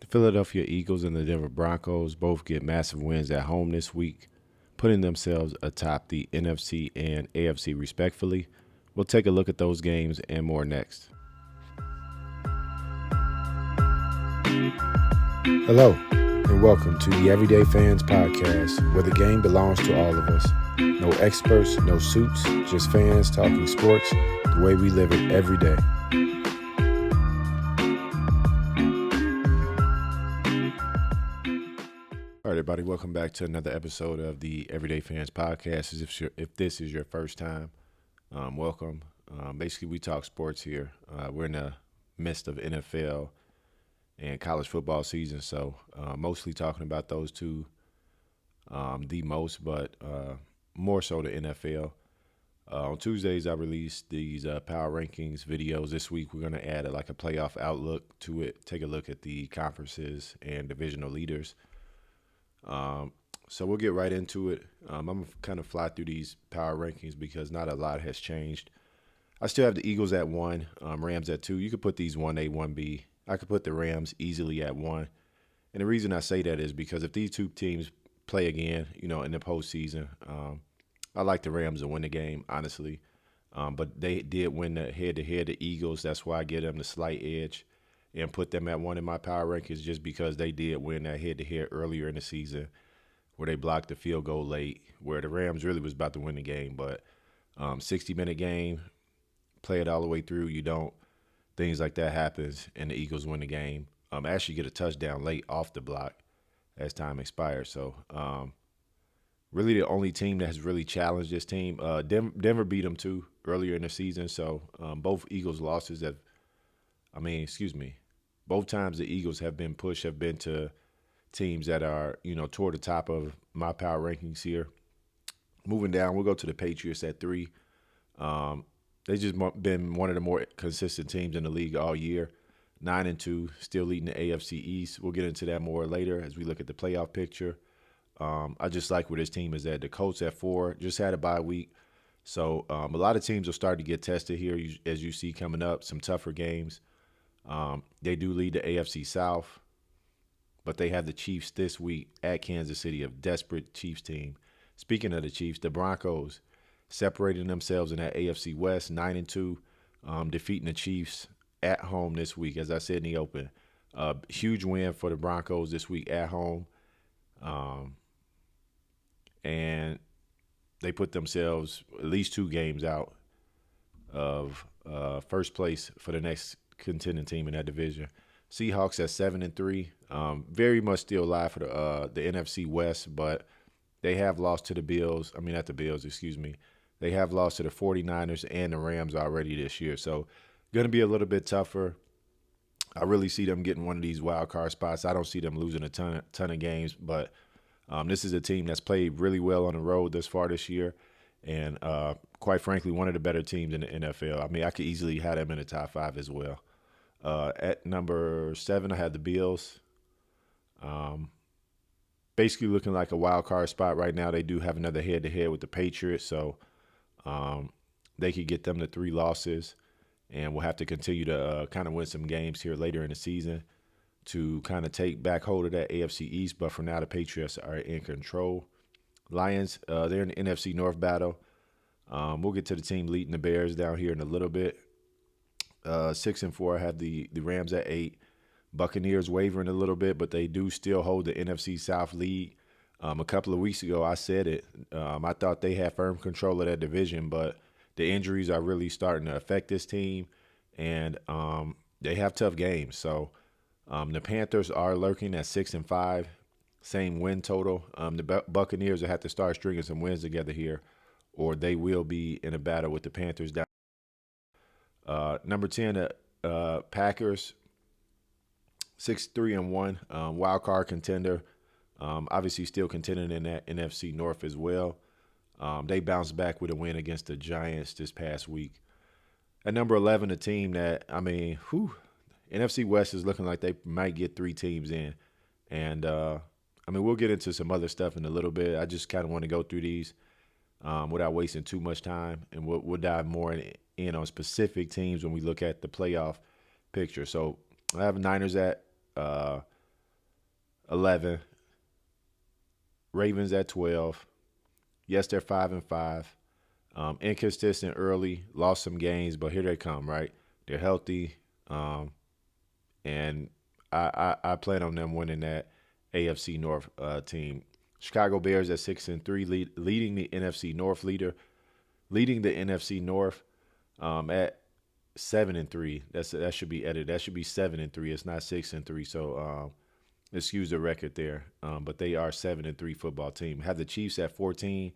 Philadelphia Eagles and the Denver Broncos both get massive wins at home this week, putting themselves atop the NFC and AFC respectfully. We'll take a look at those games and more next. Hello, and welcome to the Everyday Fans Podcast, where the game belongs to all of us. No experts, no suits, just fans talking sports the way we live it every day. All right, everybody, welcome back to another episode of the Everyday Fans Podcast. If this is your first time, welcome. Basically, we talk sports here. We're in the midst of NFL and college football season, so mostly talking about those two the most, but more so the NFL. On Tuesdays, I release these power rankings videos. This week, we're going to add a playoff outlook to it, take a look at the conferences and divisional leaders. So we'll get right into it. I'm going to kind of fly through these power rankings because not a lot has changed. I still have the Eagles at 1, Rams at 2. You could put these 1A, 1B. I could put the Rams easily at 1. And the reason I say that is because if these two teams play again, in the postseason, I like the Rams to win the game, honestly. But they did win the head-to-head, the Eagles. That's why I give them the slight edge and put them at 1 in my power rankings, just because they did win that head-to-head earlier in the season where they blocked the field goal late, where the Rams really was about to win the game. But 60-minute game, play it all the way through. You don't. Things like that happens, and the Eagles win the game. Actually get a touchdown late off the block as time expires. So really the only team that has really challenged this team. Denver beat them too earlier in the season. So both Eagles losses both times the Eagles have been pushed have been to teams that are, toward the top of my power rankings here. Moving down, we'll go to the Patriots at 3. They've just been one of the more consistent teams in the league all year. 9-2, still leading the AFC East. We'll get into that more later as we look at the playoff picture. I just like where this team is at. The Colts at 4, just had a bye week. So a lot of teams will start to get tested here, as you see coming up, some tougher games. They do lead the AFC South, but they have the Chiefs this week at Kansas City, a desperate Chiefs team. Speaking of the Chiefs, the Broncos separating themselves in that AFC West, 9-2, defeating the Chiefs at home this week, as I said in the open. Huge win for the Broncos this week at home. And they put themselves at least 2 games out of first place for the next contending team in that division. Seahawks at 7-3, very much still alive for the NFC West, but they have lost to the Bills. Not the Bills, excuse me. They have lost to the 49ers and the Rams already this year. So going to be a little bit tougher. I really see them getting one of these wild card spots. I don't see them losing a ton of games, but this is a team that's played really well on the road thus far this year, and quite frankly, one of the better teams in the NFL. I could easily have them in the top 5 as well. At number 7, I had the Bills. Basically looking like a wild card spot right now. They do have another head-to-head with the Patriots, so they could get them to 3 losses, and we'll have to continue to kind of win some games here later in the season to kind of take back hold of that AFC East. But for now, the Patriots are in control. Lions, they're in the NFC North battle. We'll get to the team leading the Bears down here in a little bit. 6-4, I have the Rams at 8. Buccaneers wavering a little bit, but they do still hold the NFC South lead. A couple of weeks ago, I said it. I thought they had firm control of that division, but the injuries are really starting to affect this team, and they have tough games. So the Panthers are lurking at 6-5, same win total. The Buccaneers will have to start stringing some wins together here, or they will be in a battle with the Panthers down. Number 10, Packers, 6-3-1, wild card contender. Obviously still contending in that NFC North as well. They bounced back with a win against the Giants this past week. At number 11, a team that, NFC West is looking like they might get 3 teams in. And, we'll get into some other stuff in a little bit. I just kind of want to go through these without wasting too much time. And we'll dive more in on specific teams when we look at the playoff picture. So I have Niners at 11. Ravens at 12. Yes, they're 5-5. Inconsistent early, lost some games, but here they come, right? They're healthy, and I plan on them winning that AFC North team. Chicago Bears at 6-3, leading the NFC North leading the NFC North at 7-3. That should be edited. That should be 7-3. It's not 6-3. So excuse the record there. But they are 7-3 football team. Have the Chiefs at 14,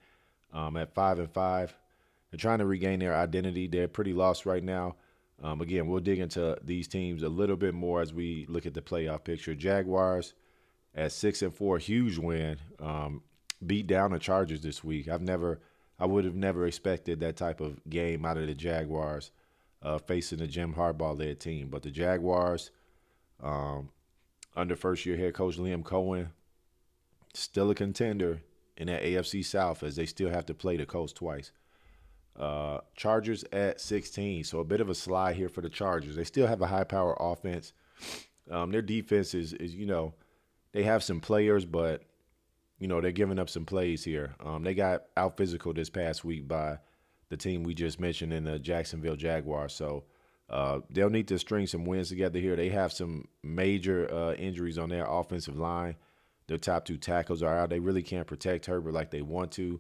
at 5-5. They're trying to regain their identity. They're pretty lost right now. Again, we'll dig into these teams a little bit more as we look at the playoff picture. Jaguars at 6-4, huge win. Beat down the Chargers this week. I would have never expected that type of game out of the Jaguars facing the Jim Harbaugh-led team. But the Jaguars, under first-year head coach Liam Cohen, still a contender in that AFC South as they still have to play the Colts twice. Chargers at 16, so a bit of a slide here for the Chargers. They still have a high-power offense. Their defense is they have some players, but they're giving up some plays here. They got out physical this past week by the team we just mentioned in the Jacksonville Jaguars. So they'll need to string some wins together here. They have some major injuries on their offensive line. Their top 2 tackles are out. They really can't protect Herbert like they want to.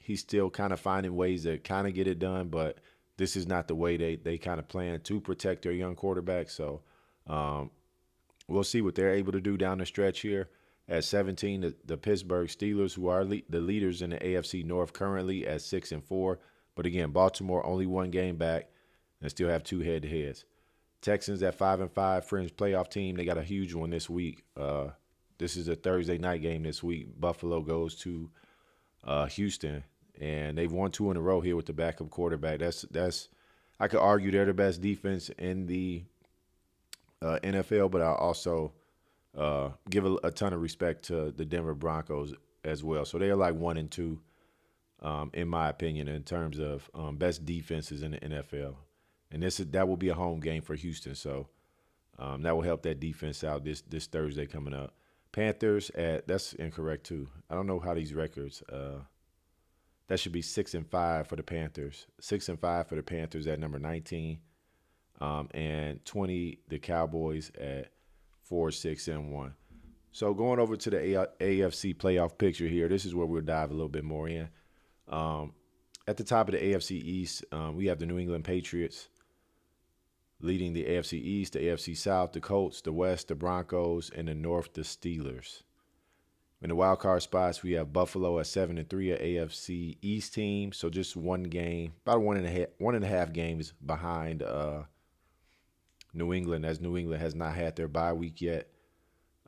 He's still kind of finding ways to kind of get it done, but this is not the way they kind of plan to protect their young quarterback. So we'll see what they're able to do down the stretch here. At 17, the Pittsburgh Steelers, who are the leaders in the AFC North currently at 6-4. But again, Baltimore only 1 game back and still have 2 head-to-heads. Texans at 5-5, fringe playoff team. They got a huge one this week. This is a Thursday night game this week. Buffalo goes to Houston, and they've won 2 in a row here with the backup quarterback. That's I could argue they're the best defense in the NFL, but I also give a ton of respect to the Denver Broncos as well. So they are like 1 and 2, in my opinion, in terms of best defenses in the NFL. And that will be a home game for Houston, so that will help that defense out this Thursday coming up. Panthers that's incorrect too. I don't know how these records. That should be 6-5 for the Panthers. 6-5 for the Panthers at number 19, and 20 the Cowboys at 4-6-1. So going over to the AFC playoff picture here, this is where we'll dive a little bit more in. At the top of the AFC East, we have the New England Patriots leading the AFC East, the AFC South, the Colts, the West, the Broncos, and the North, the Steelers. In the wild card spots, we have Buffalo at 7-3, an AFC East team, so just 1 game, about 1.5 games behind New England, as New England has not had their bye week yet.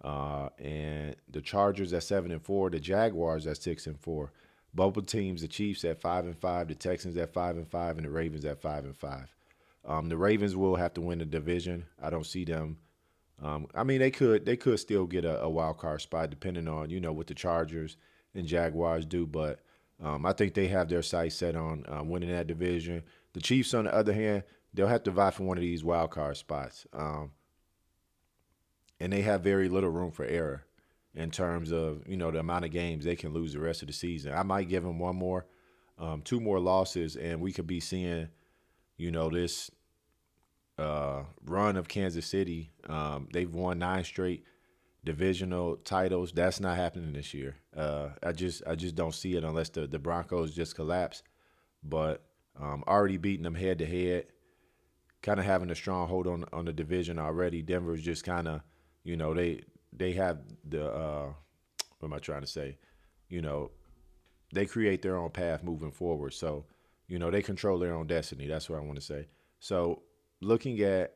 And the Chargers at 7-4, the Jaguars at 6-4. Both teams, the Chiefs at 5-5, the Texans at 5-5, and the Ravens at 5-5. The Ravens will have to win the division. I don't see them. They could still get a wild card spot depending on what the Chargers and Jaguars do, but I think they have their sights set on winning that division. The Chiefs, on the other hand, they'll have to vie for one of these wild card spots, and they have very little room for error in terms of the amount of games they can lose the rest of the season. I might give them 2 more losses, and we could be seeing this run of Kansas City. They've won 9 straight divisional titles. That's not happening this year. I just don't see it unless the Broncos just collapse. But already beating them head to head, kind of having a strong hold on the division already. Denver's just kind of they have the what am I trying to say? They create their own path moving forward. So they control their own destiny. That's what I want to say. So looking at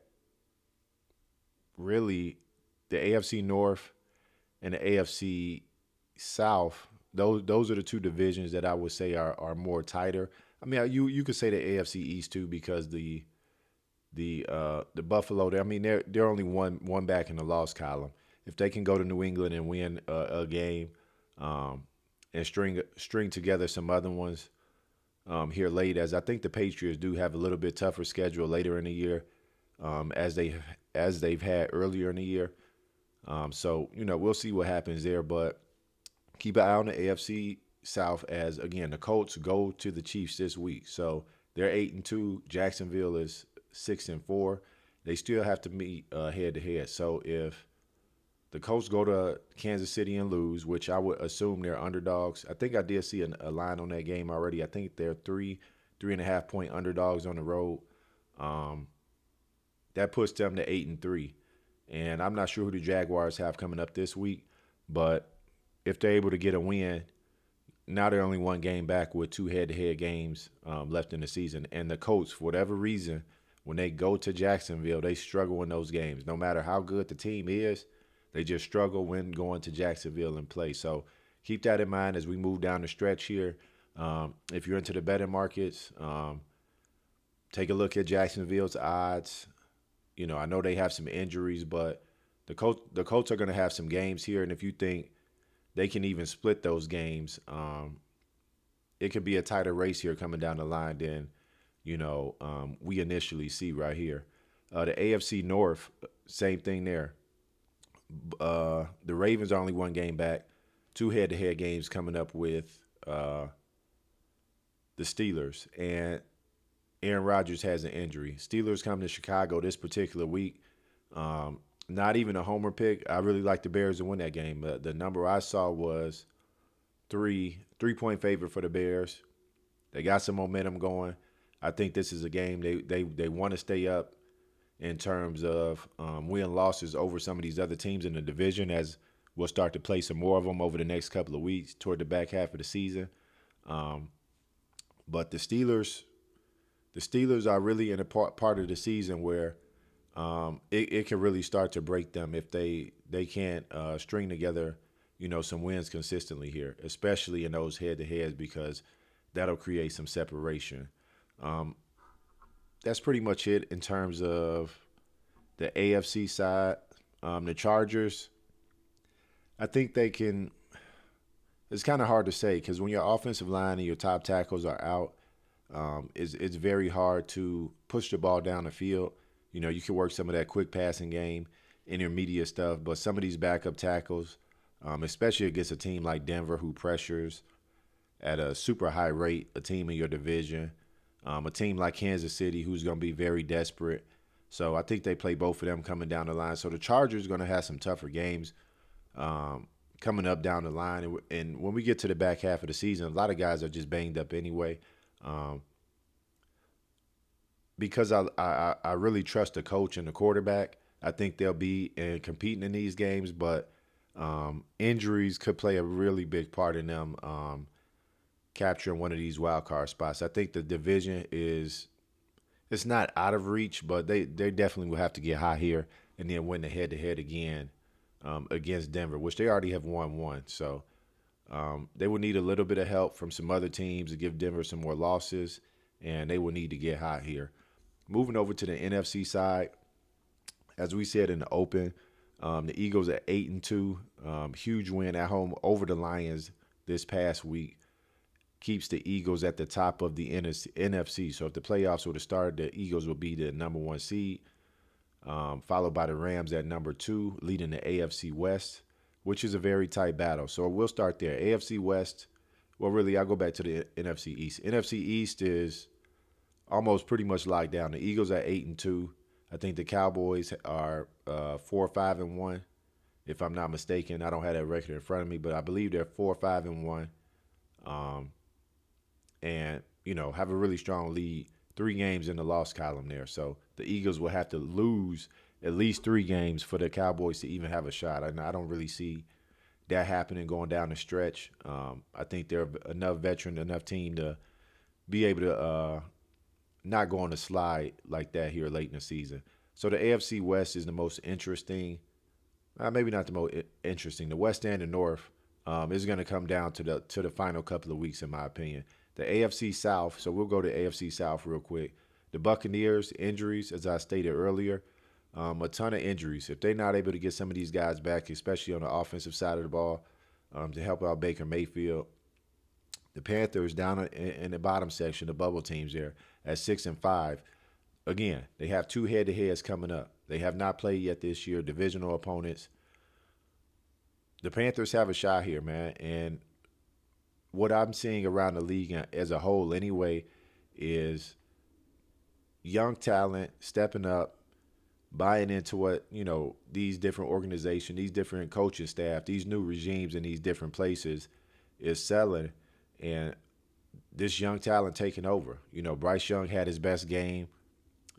really the AFC North and the AFC South, those are the 2 divisions that I would say are more tighter. You could say the AFC East too, because the Buffalo, they're only one back in the loss column. If they can go to New England and win a game, and string together some other ones here late, as I think the Patriots do have a little bit tougher schedule later in the year, as they've had earlier in the year. So, we'll see what happens there, but keep an eye on the AFC South as, again, the Colts go to the Chiefs this week. So they're 8-2. Jacksonville is 6-4. They still have to meet head to head. So if the Colts go to Kansas City and lose, which I would assume they're underdogs. I think I did see a line on that game already. I think they're 3.5 point underdogs on the road. Um, that puts them to 8-3. And I'm not sure who the Jaguars have coming up this week, but if they're able to get a win, now they're only one game back with two head-to-head games left in the season. And the Colts, for whatever reason, when they go to Jacksonville, they struggle in those games. No matter how good the team is, they just struggle when going to Jacksonville and play. So keep that in mind as we move down the stretch here. If you're into the betting markets, take a look at Jacksonville's odds. I know they have some injuries, but the Colts are going to have some games here, and if you think they can even split those games, it could be a tighter race here coming down the line than we initially see right here. The AFC North, same thing there. The Ravens are only one game back, two head-to-head games coming up with the Steelers, and Aaron Rodgers has an injury. Steelers come to Chicago this particular week. Not even a homer pick. I really like the Bears to win that game. The number I saw was 3-point favorite for the Bears. They got some momentum going. I think this is a game they want to stay up in terms of win losses over some of these other teams in the division, as we'll start to play some more of them over the next couple of weeks toward the back half of the season. But the Steelers are really in a part of the season where it can really start to break them if they can't string together, some wins consistently here, especially in those head-to-heads, because that'll create some separation. That's pretty much it in terms of the AFC side. The Chargers, I think they can – it's kind of hard to say because when your offensive line and your top tackles are out, it's very hard to push the ball down the field. You can work some of that quick passing game, intermediate stuff, but some of these backup tackles, especially against a team like Denver who pressures at a super high rate, a team in your division, a team like Kansas City who's going to be very desperate. So I think they play both of them coming down the line. So the Chargers are going to have some tougher games coming up down the line. And when we get to the back half of the season, a lot of guys are just banged up anyway. Because I really trust the coach and the quarterback, I think they'll be competing in these games, but injuries could play a really big part in them capturing one of these wild card spots. I think the division it's not out of reach, but they definitely will have to get high here and then win the head-to-head again against Denver, which they already have won one. So they will need a little bit of help from some other teams to give Denver some more losses, and they will need to get hot here. Moving over to the NFC side, as we said in the open, the Eagles are 8-2. Huge win at home over the Lions this past week. Keeps the Eagles at the top of the NFC. So if the playoffs were to start, the Eagles will be the number one seed, followed by the Rams at number 2, leading the AFC West, which is a very tight battle. So we'll start there. AFC West, well, really, I'll go back to the NFC East. NFC East is almost pretty much locked down. The Eagles are 8-2. I think the Cowboys are 4-5-1, if I'm not mistaken. I don't have that record in front of me, but I believe they're 4-5-1. And, have a really strong lead, 3 games in the loss column there. So the Eagles will have to lose at least 3 games for the Cowboys to even have a shot. I don't really see that happening going down the stretch. I think they're enough veteran, enough team to be able to not go on a slide like that here late in the season. So the AFC West is the most interesting. Maybe not the most interesting. The West and the North is going to come down to the final couple of weeks, in my opinion. The AFC South, so we'll go to AFC South real quick. The Buccaneers, injuries, as I stated earlier, a ton of injuries. If they're not able to get some of these guys back, especially on the offensive side of the ball, to help out Baker Mayfield. The Panthers down in the bottom section, the bubble teams there, at 6-5. Again, they have 2 head-to-heads coming up. They have not played yet this year, divisional opponents. the Panthers have a shot here, man. And what I'm seeing around the league as a whole, anyway, is young talent stepping up, buying into what these different organizations, these different coaching staff, these new regimes in these different places is selling, and this young talent taking over. Bryce Young had his best game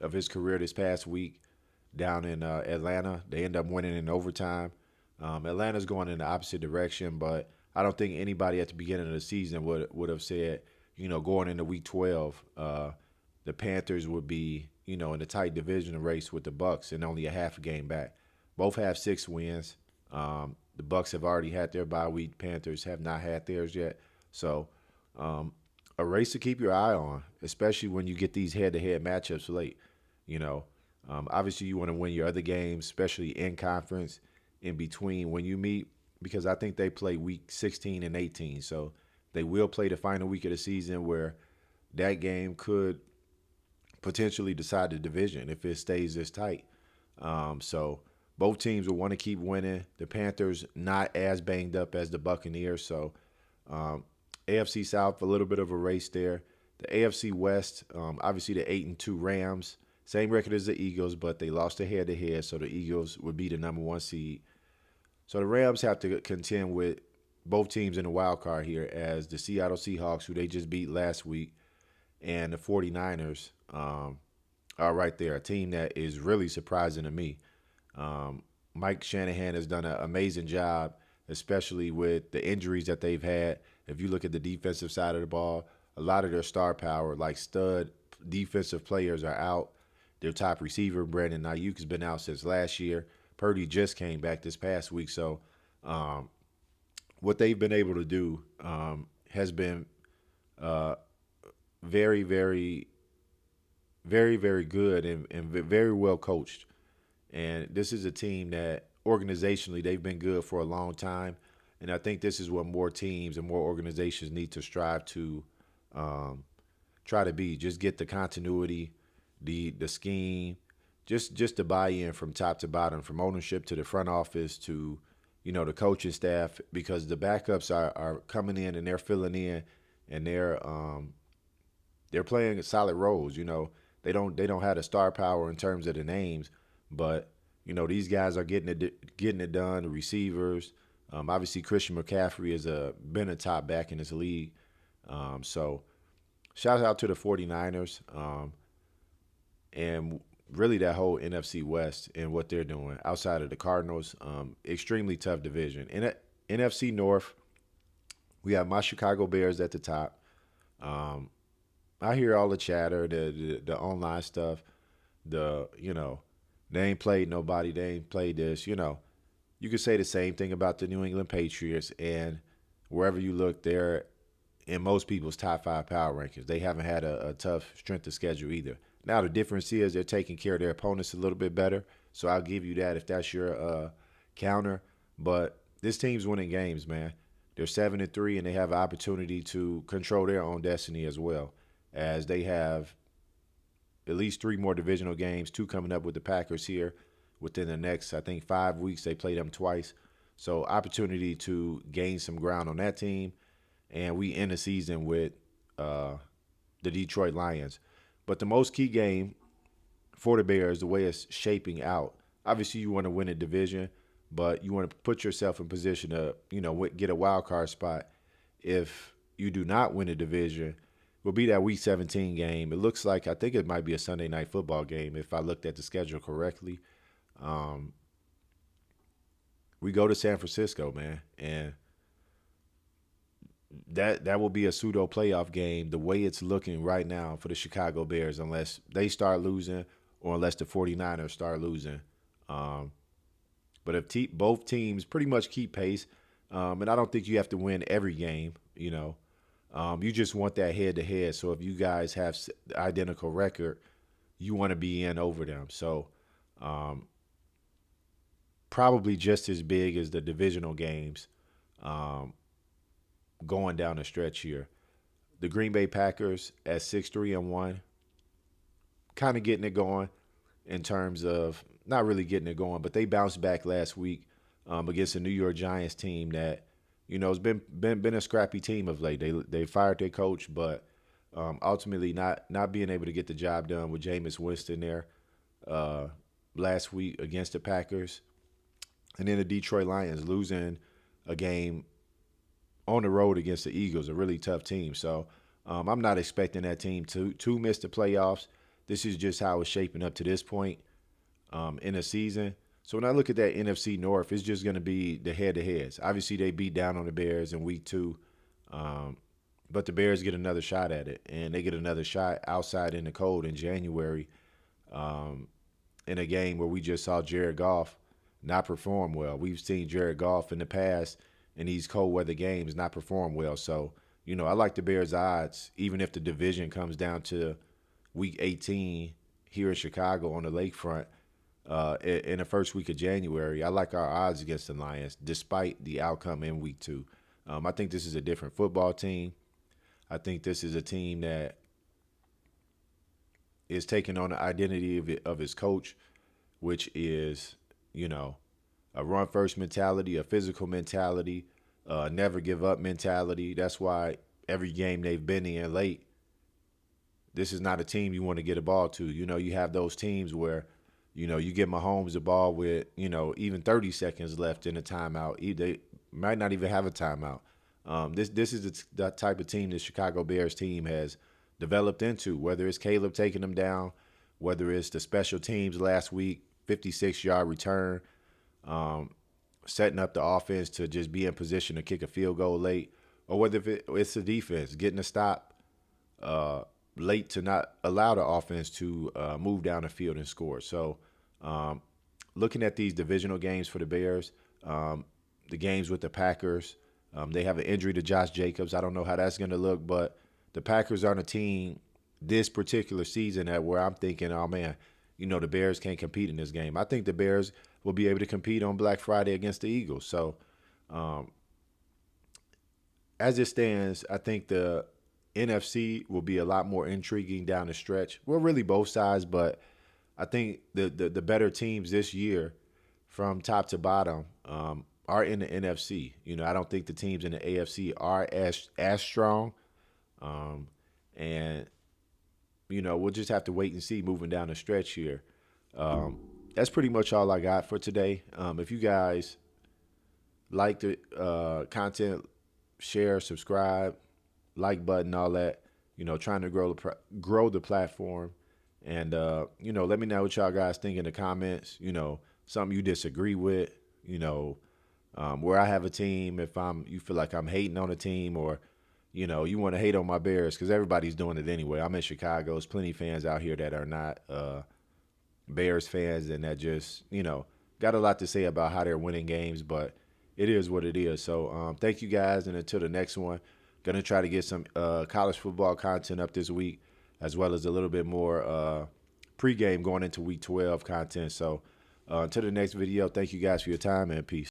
of his career this past week down in Atlanta. They end up winning in overtime. Atlanta's going in the opposite direction, but I don't think anybody at the beginning of the season would have said, going into week 12, the Panthers would be, in a tight division race with the Bucs and only a half a game back. Both have 6 wins. The Bucs have already had their bye week. Panthers have not had theirs yet. So a race to keep your eye on, especially when you get these head-to-head matchups late. Obviously you want to win your other games, especially in conference, in between when you meet, because I think they play week 16 and 18. So they will play the final week of the season where that game could potentially decide the division if it stays this tight. So both teams will want to keep winning. The Panthers not as banged up as the Buccaneers. So AFC South, a little bit of a race there. The AFC West, obviously the 8-2 Rams, same record as the Eagles, but they lost a head-to-head, so the Eagles would be the number 1 seed. So the Rams have to contend with both teams in the wild card here, as the Seattle Seahawks, who they just beat last week, and the 49ers are right there, a team that is really surprising to me. Mike Shanahan has done an amazing job, especially with the injuries that they've had. If you look at the defensive side of the ball, a lot of their star power, like stud defensive players, are out. Their top receiver, Brandon Ayuk, has been out since last year. Purdy just came back this past week. So what they've been able to do has been very, very, very, very good and very well coached. And this is a team that organizationally they've been good for a long time. And I think this is what more teams and more organizations need to strive to try to be. Just get the continuity, the scheme, just the buy-in from top to bottom, from ownership to the front office to the coaching staff, because the backups are coming in and they're filling in, and they're playing solid roles. They don't have the star power in terms of the names, but these guys are getting it done. The receivers, obviously Christian McCaffrey has been a top back in this league. So shout out to the 49ers and really that whole NFC West and what they're doing outside of the Cardinals. Extremely tough division. In NFC North, we have my Chicago Bears at the top. I hear all the chatter, the online stuff, they ain't played nobody, they ain't played this. You could say the same thing about the New England Patriots, and wherever you look, they're in most people's top 5 power rankings. They haven't had a tough strength of schedule either. Now, the difference is they're taking care of their opponents a little bit better, so I'll give you that if that's your counter. But this team's winning games, man. They're 7-3, and they have an opportunity to control their own destiny as well, as they have at least 3 more divisional games, 2 coming up with the Packers here within the next, I think, 5 weeks. They play them twice. So opportunity to gain some ground on that team. And we end the season with the Detroit Lions. But the most key game for the Bears, the way it's shaping out, obviously you want to win a division, but you want to put yourself in position to, get a wild card spot. If you do not win a division, will be that Week 17 game. It looks like, I think it might be a Sunday Night Football game if I looked at the schedule correctly. We go to San Francisco, man, and that will be a pseudo playoff game the way it's looking right now for the Chicago Bears, unless they start losing or unless the 49ers start losing. But if both teams pretty much keep pace, and I don't think you have to win every game, you just want that head-to-head. So if you guys have the identical record, you want to be in over them. So probably just as big as the divisional games going down the stretch here. The Green Bay Packers at 6-3-1, kind of getting it going in terms of, not really getting it going, but they bounced back last week against a New York Giants team that, has been a scrappy team of late. They fired their coach, but ultimately not being able to get the job done with Jameis Winston there last week against the Packers, and then the Detroit Lions losing a game on the road against the Eagles, a really tough team. So I'm not expecting that team to miss the playoffs. This is just how it's shaping up to this point in the season. So when I look at that NFC North, it's just going to be the head-to-heads. Obviously, they beat down on the Bears in week 2, but the Bears get another shot at it, and they get another shot outside in the cold in January in a game where we just saw Jared Goff not perform well. We've seen Jared Goff in the past in these cold weather games not perform well. So, I like the Bears' odds, even if the division comes down to week 18 here in Chicago on the lakefront in the first week of January. I like our odds against the Lions, despite the outcome in week 2. I think this is a different football team. I think this is a team that is taking on the identity of his coach, which is, a run-first mentality, a physical mentality, never give up mentality. That's why every game they've been in late, this is not a team you want to get a ball to. You have those teams where, you get Mahomes the ball with, even 30 seconds left in a timeout. They might not even have a timeout. This is the type of team the Chicago Bears team has developed into, whether it's Caleb taking them down, whether it's the special teams last week, 56-yard return, setting up the offense to just be in position to kick a field goal late, or whether it's the defense getting a stop late to not allow the offense to move down the field and score. So looking at these divisional games for the Bears, the games with the Packers, they have an injury to Josh Jacobs. I don't know how that's going to look, but the Packers aren't a team this particular season where I'm thinking, oh, man, the Bears can't compete in this game. I think the Bears will be able to compete on Black Friday against the Eagles. So as it stands, I think the NFC will be a lot more intriguing down the stretch. Well, really both sides, but I think the better teams this year from top to bottom are in the NFC. I don't think the teams in the AFC are as strong. And, we'll just have to wait and see moving down the stretch here. That's pretty much all I got for today. If you guys like the content, share, subscribe, like button, all that, trying to grow the platform. And, let me know what y'all guys think in the comments, something you disagree with, where I have a team, if you feel like I'm hating on a team, or, you want to hate on my Bears, because everybody's doing it anyway. I'm in Chicago. There's plenty of fans out here that are not Bears fans and that just, got a lot to say about how they're winning games, but it is what it is. So thank you guys, and until the next one, going to try to get some college football content up this week, as well as a little bit more pregame going into week 12 content. So until the next video, thank you guys for your time, and peace.